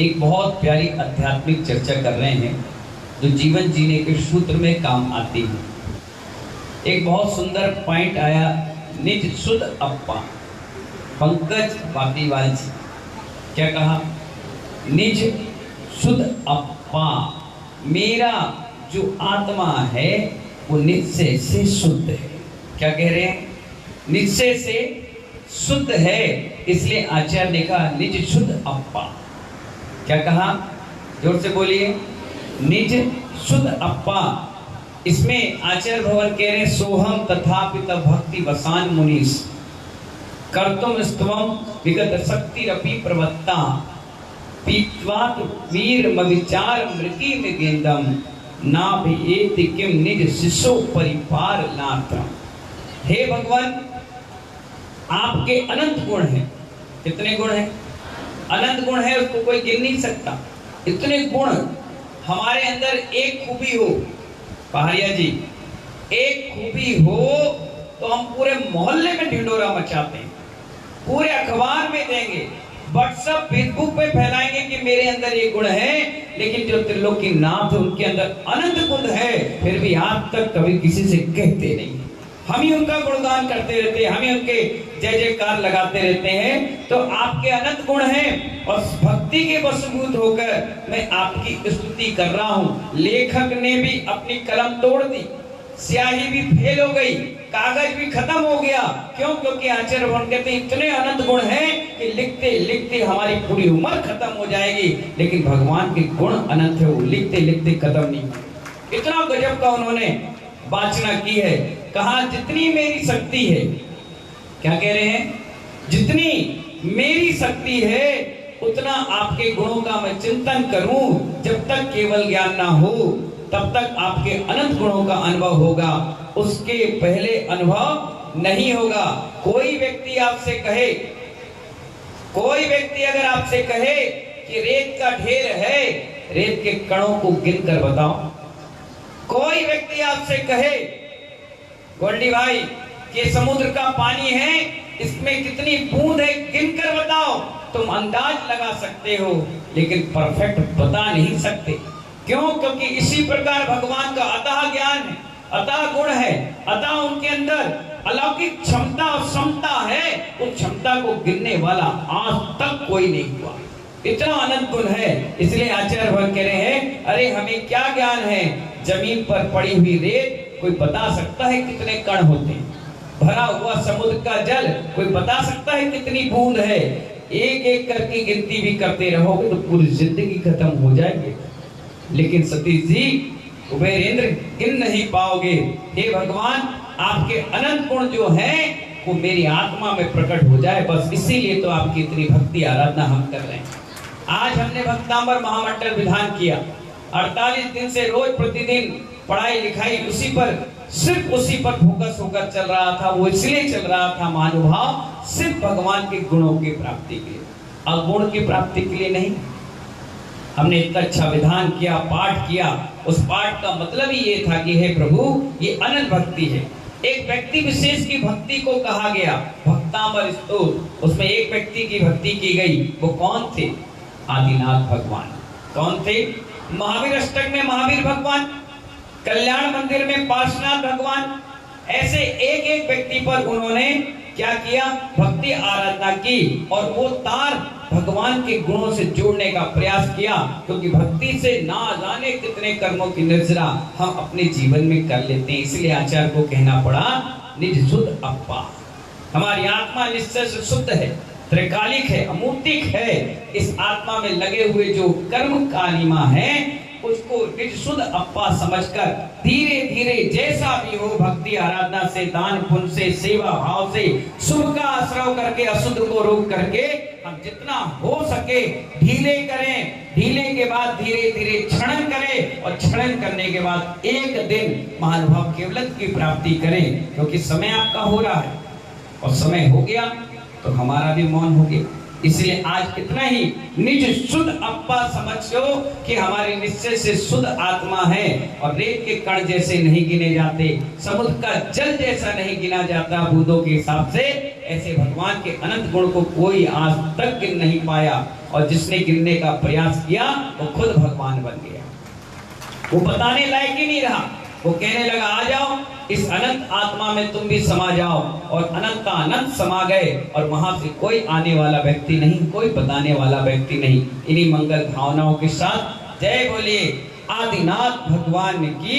एक बहुत प्यारी आध्यात्मिक चर्चा कर रहे हैं जो जीवन जीने के सूत्र में काम आती है। एक बहुत सुंदर पॉइंट आया, निज सुध अप्पा। पंकज वाकीवाल जी क्या कहा? निज सुध अप्पा, मेरा जो आत्मा है वो निश्चय से शुद्ध है। क्या कह रहे हैं? निश्चय से शुद्ध है, इसलिए आचार्य ने कहा निज शुद्ध अप्पा। क्या कहा? जोर से बोलिए, निज शुद्ध अप्पा। इसमें आचार्य भवन कह रहे सोहम तथापि भक्ति वसान मुनीस कर्तुम स्तवम विगत शक्ति रपि प्रवत्ता पीत्वात वीर मविचार मृति निगेंदम ना भी एति किम निज शिशो परिपार नाथ। हे भगवान, आपके अनंत गुण हैं। कितने गुण हैं? अनंत गुण है, उसको कोई गिन नहीं सकता। इतने गुण हमारे अंदर एक खूबी हो, पहाड़िया जी, एक खूबी हो तो हम पूरे मोहल्ले में ढिंडोरा मचाते हैं, पूरे अखबार में देंगे, व्हाट्सएप फेसबुक पे फैलाएंगे कि मेरे अंदर ये गुण है। लेकिन जो त्रिलोकी नाथ उनके अंदर अनंत गुण है, फिर भी आज तक कभी किसी से कहते नहीं। हम ही उनका गुणगान करते रहते हैं, हम ही उनके जय जयकार लगाते रहते हैं। तो आपके अनंत गुण हैं और भक्ति के वशभूत होकर मैं आपकी स्तुति कर रहा हूं। लेखक ने भी अपनी कलम तोड़ दी, स्याही भी फेल हो गई, कागज भी खत्म हो गया। क्यों? क्योंकि आचार्य भगवान कहते हैं इतने अनंत गुण हैं कि लिखते लिखते हमारी पूरी उम्र खत्म हो जाएगी, लेकिन भगवान के गुण अनंत है, वो लिखते लिखते खत्म नहीं। इतना गजब का उन्होंने वाचना की है। कहा जितनी मेरी शक्ति है, क्या कह रहे हैं? जितनी मेरी शक्ति है उतना आपके गुणों का मैं चिंतन करूं। जब तक केवल ज्ञान ना हो तब तक आपके अनंत गुणों का अनुभव होगा, उसके पहले अनुभव नहीं होगा। कोई व्यक्ति आपसे कहे, कोई व्यक्ति अगर आपसे कहे कि रेत का ढेर है, रेत के कणों को गिनकर बताओ। कोई व्यक्ति आपसे कहे गोल्डी भाई कि समुद्र का पानी है, इसमें कितनी बूंद है गिनकर बताओ, तुम अंदाज लगा सकते हो लेकिन परफेक्ट बता नहीं सकते। क्यों? क्योंकि इसी प्रकार भगवान का अतः ज्ञान है, अतः गुण है, अतः उनके अंदर अलौकिक क्षमता और क्षमता है। उस क्षमता को गिनने वाला आज तक कोई नहीं हुआ। इतना अनंत गुण है। इसलिए आचार्य भगवान कह रहे हैं अरे हमें क्या ज्ञान है, जमीन पर पड़ी हुई रेत कोई बता सकता है कितने कण होते हैं? भरा हुआ समुद्र का जल कोई बता सकता है कितनी बूंद है? एक एक करके गिनती भी करते रहोगे तो पूरी जिंदगी खत्म हो जाएगी, लेकिन सतीश जी कुबेरेंद्र गिन नहीं पाओगे। हे भगवान, आपके अनंत गुण जो हैं वो मेरी आत्मा में प्रकट हो जाए, बस इसीलिए तो आपकी इतनी भक्ति आराधना हम कर रहे हैं। आज हमने भक्तांबर महामंडल विधान किया, 48 दिन से रोज प्रतिदिन पढ़ाई लिखाई उसी पर, सिर्फ उसी पर फोकस होकर चल रहा था। वो इसलिए चल रहा था महानुभाव, सिर्फ भगवान के गुणों की प्राप्ति के लिए, अवगुण की प्राप्ति के लिए नहीं। हमने इतना अच्छा विधान किया, पाठ किया। उस पाठ का मतलब ही ये था कि हे प्रभु, ये अनंत भक्ति है। एक व्यक्ति विशेष की भक्ति को कहा गया भक्तांबर स्तोत्र, उसमें एक व्यक्ति की भक्ति की गई। वो कौन थे? आदिनाथ भगवान। कौन थे? महावीर अष्टक में महावीर भगवान, कल्याण मंदिर में पार्श्वनाथ भगवान। ऐसे एक एक व्यक्ति पर उन्होंने क्या किया? भक्ति आराधना की और वो तार भगवान के गुणों से जोड़ने का प्रयास किया। क्योंकि भक्ति से ना जाने कितने कर्मों की निर्जरा हम अपने जीवन में कर लेते हैं। इसलिए आचार्य को कहना पड़ा निज शुद्ध अप्पा। हमारी आत्मा निश्चय से शुद्ध है, त्रिकालिक है, अमूर्तिक है। इस आत्मा में लगे हुए जो कर्म कालिमा है उसको निज शुद्ध अप्पा समझकर धीरे धीरे जैसा भी हो भक्ति आराधना से, दान पुण्य से, सेवा भाव से, शुभ का आश्रय करके अशुद्ध को रोक करके हम जितना हो सके ढीले करें। ढीले के बाद धीरे धीरे क्षणन करें और क्षणन करने के बाद एक दिन महानुभाव केवलत्व की प्राप्ति करें। क्योंकि समय आपका हो रहा है और समय हो गया तो हमारा भी मौन हो गया। इसलिए आज इतना ही निज शुद्ध अप्पा समझ लो कि हमारे निश्चय से शुद्ध आत्मा है और रेत के कण जैसे नहीं गिने जाते, समुद्र का जल जैसा नहीं गिना जाता बूंदों के हिसाब से। ऐसे भगवान के अनंत गुण को कोई आज तक गिन नहीं पाया। और जिसने गिरने का प्रयास किया वो खुद भगवान बन गया। वो बताने लायक ही नहीं रहा, वो कहने लगा आ जाओ इस अनंत आत्मा में तुम भी समा जाओ, और अनंत का अनंत समा गए और वहां से कोई आने वाला व्यक्ति नहीं, कोई बताने वाला व्यक्ति नहीं। इन्हीं मंगल भावनाओं के साथ जय बोलिए आदिनाथ भगवान की